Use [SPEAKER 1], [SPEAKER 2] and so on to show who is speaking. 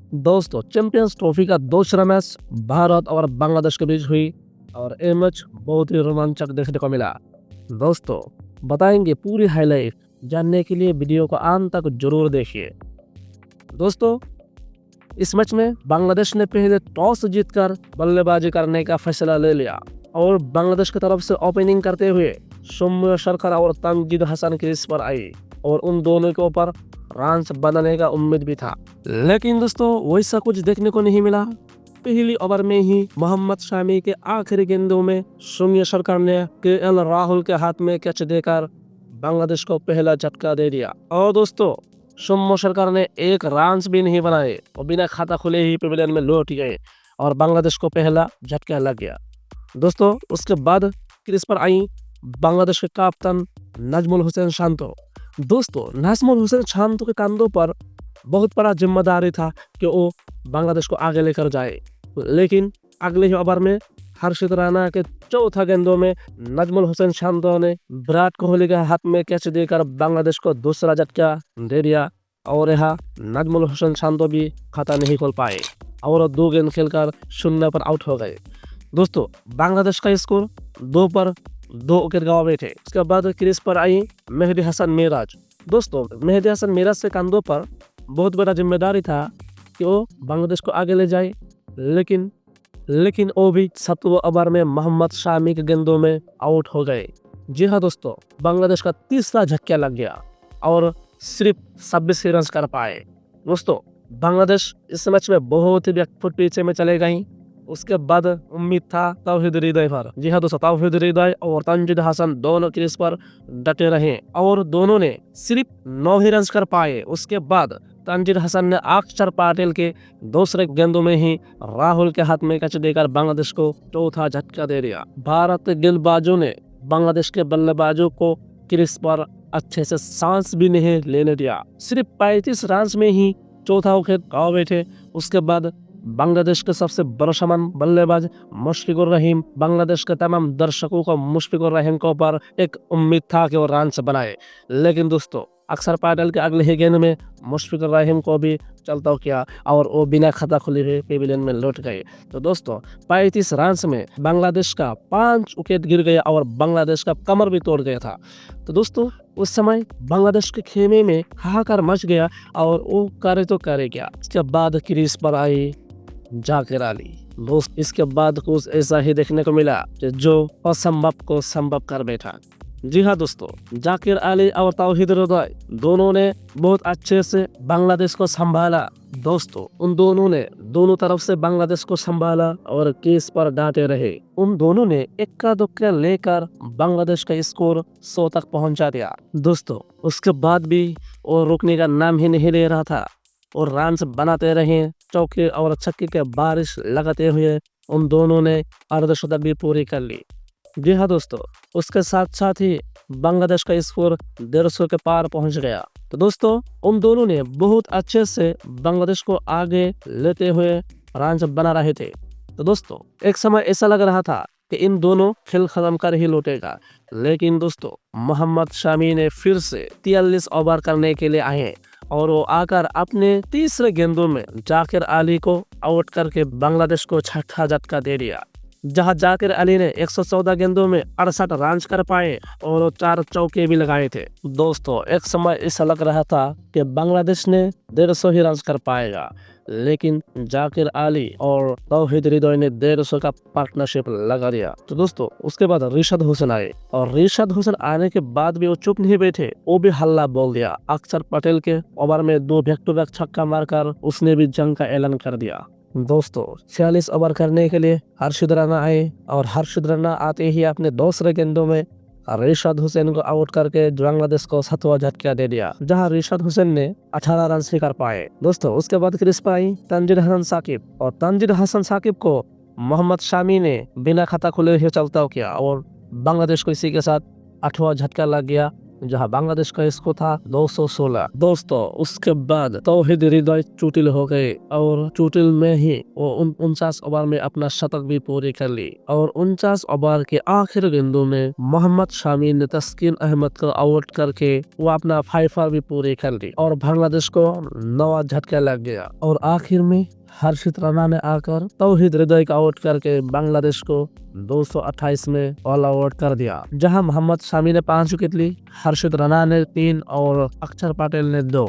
[SPEAKER 1] दोस्तों, champions trophy का दूसरा मैच भारत और बांग्लादेश के बीच हुई और ये मैच बहुत ही रोमांचक देखने को मिला। दोस्तों, बताएंगे पूरी हाईलाइट। जानने के लिए वीडियो को अंत तक जरूर देखिए। दोस्तों, इस मैच में बांग्लादेश ने पहले टॉस जीतकर बल्लेबाजी करने का फैसला ले लिया और बांग्लादेश की तरफ से ओपनिंग करते हुए सौम्य सरकार और तंजीद हसन क्रीज पर आई और उन दोनों के ऊपर रन बनाने का उम्मीद भी था। लेकिन दोस्तों, वैसा कुछ देखने को नहीं मिला। पहली ओवर में ही मोहम्मद शामी के आखिरी गेंदों में सौम्य सरकार ने केएल राहुल के हाथ में कैच देकर बांग्लादेश को पहला झटका दे दिया। और दोस्तों, सौम्य सरकार ने एक रन भी नहीं बनाए और बिना खाता खुले ही पेविलियन में लौट गए और बांग्लादेश को पहला झटका लग गया। दोस्तों, उसके बाद क्रीज पर आई बांग्लादेश के कप्तान नाजमुल हुसैन शांतो। दोस्तों, नाजमुल हुसैन शांतो के कंधों पर बहुत बड़ा जिम्मेदारी था कि वो बांग्लादेश को आगे लेकर जाए। लेकिन अगले ही ओवर में हर्षित राणा के चौथा गेंदों में नाजमुल हुसैन शांतो ने विराट कोहली के हाथ में कैच देकर बांग्लादेश को दूसरा झटका दे दिया और यहाँ नाजमुल हुसैन शांतो भी खाता नहीं खोल पाए और 2 गेंद खेलकर 0 पर आउट हो गए। दोस्तों, बांग्लादेश का स्कोर 2 पर 2 विकेट गंवा बैठे। उसके बाद क्रीज पर आई मेहदी हसन मिराज। दोस्तों, मेहदी हसन मिराज के कंधों पर बहुत बड़ा जिम्मेदारी था कि वो बांग्लादेश को आगे ले जाए। लेकिन वो भी 7वें ओवर में मोहम्मद शामी के गेंदों में आउट हो गए। जी हाँ दोस्तों, बांग्लादेश का तीसरा झटका लग गया और सिर्फ 26 रन कर पाए। दोस्तों, बांग्लादेश इस मैच में बहुत ही बैकफुट पीछे में चले गई। उसके बाद उम्मीद था तौहीद हृदय पर। जी हाँ दोस्तों, तौहीद हृदय और तंजीद हसन दोनों क्रीज पर डटे रहे और दोनों ने सिर्फ 9 ही रन कर पाए। उसके बाद तंजीद हसन ने अक्षर पटेल के दूसरे गेंदों में ही राहुल के हाथ में कैच देकर बांग्लादेश को चौथा झटका दे दिया। भारत के गेंदबाजों ने बांग्लादेश के बल्लेबाजों को क्रीज पर अच्छे से सांस भी नहीं लेने दिया। सिर्फ 35 रन में ही चौथा विकेट गंवा बैठे। उसके बाद बांग्लादेश के सबसे भरोसेमंद बल्लेबाज मुशफिकुर रहीम, बांग्लादेश के तमाम दर्शकों को मुशफिकुर रहीम के ऊपर एक उम्मीद था कि वो रन बनाए। लेकिन दोस्तों, अक्षर पटेल के अगले ही गेंद में मुशफिकुर रहीम को भी चलता किया और वो बिना खाता खुले हुए पेविलियन में लौट गए। तो दोस्तों, 35 रन में बांग्लादेश का 5 विकेट गिर गया और बांग्लादेश का कमर भी तोड़ गया था। तो दोस्तों, उस समय बांग्लादेश के खेमे में हाहाकार मच गया और वो करे तो करे क्या। इसके बाद क्रीज पर आई जाकिर अली। दोस्त, इसके बाद कुछ ऐसा ही देखने को मिला जो असंभव को संभव कर बैठा। जी हाँ दोस्तों, जाकिर अली और तौहीद हृदय दोनों ने बहुत अच्छे से बांग्लादेश को संभाला। दोस्तों, उन दोनों ने दोनों तरफ से बांग्लादेश को संभाला और क्रीज पर डांटे रहे। उन दोनों ने इक्का दुक्का लेकर बांग्लादेश का स्कोर 100 तक पहुंचा दिया। दोस्तों, उसके बाद भी वो रुकने का नाम ही नहीं ले रहा था और रन बनाते रहे। चौके और छक्के के बारिश लगाते हुए उन दोनों ने अर्धशतक भी पूरी कर ली। जी हाँ दोस्तों, उसके साथ साथ ही बांग्लादेश का स्कोर 150 के पार पहुंच गया। तो दोस्तों, उन दोनों ने बहुत अच्छे से बांग्लादेश को आगे लेते हुए रन बना रहे थे। तो दोस्तों, एक समय ऐसा लग रहा था कि इन दोनों खेल खत्म कर ही लौटेगा। लेकिन दोस्तों, मोहम्मद शामी ने फिर से 43 ओवर करने के लिए आए और वो आकर अपने तीसरे गेंदों में जाकिर अली को आउट करके बांग्लादेश को छठा झटका दे दिया। जहां जाकिर अली ने 114 गेंदों में 68 रन कर पाए और वो 4 चौके भी लगाए थे। दोस्तों, एक समय ऐसा लग रहा था कि बांग्लादेश ने 150 ही रन कर पाएगा, लेकिन जाकिर अली और तौहीद हृदय ने 150 का पार्टनरशिप लगा दिया। तो दोस्तों, उसके बाद रिशाद हुसैन आए और रिशाद हुसैन आने के बाद भी वो चुप नहीं बैठे। वो भी हल्ला बोल दिया। अक्षर पटेल के ओवर में 2 बैक टू बैक छक्का मारकर उसने भी जंग का ऐलान कर दिया। दोस्तों, 46 ओवर करने के लिए हर्षित राणा आए और हर्षित राणा आते ही अपने दूसरे गेंदों में रिशाद हुसैन को आउट करके बांग्लादेश को 7वां झटका दे दिया, जहां रिशाद हुसैन ने 18 रन कर पाए। दोस्तों, उसके बाद क्रीज पर आई तंजीद हसन साकिब और तंजीद हसन साकिब को मोहम्मद शामी ने बिना खाता खुले हुए चलता किया और बांग्लादेश को इसी के साथ 8वां झटका लग गया जहां बांग्लादेश का स्कोर था 216। दोस्तों उसके बाद तौहीद हृदय चोटिल हो गए और चोटिल में ही वो 49 ओवर में अपना शतक भी पूरी कर ली और 49 ओवर के आखिरी गेंदों में मोहम्मद शामी ने तस्कीन अहमद को आउट करके वो अपना 5 भी पूरी कर ली और बांग्लादेश को नवा झटका लग गया और आखिर में हर्षित राणा ने आकर तौहीद हृदय को आउट करके बांग्लादेश को 228 में ऑल आउट कर दिया। जहां मोहम्मद शामी ने 5 विकेट ली, हर्षित राणा ने 3 और अक्षर पटेल ने 2।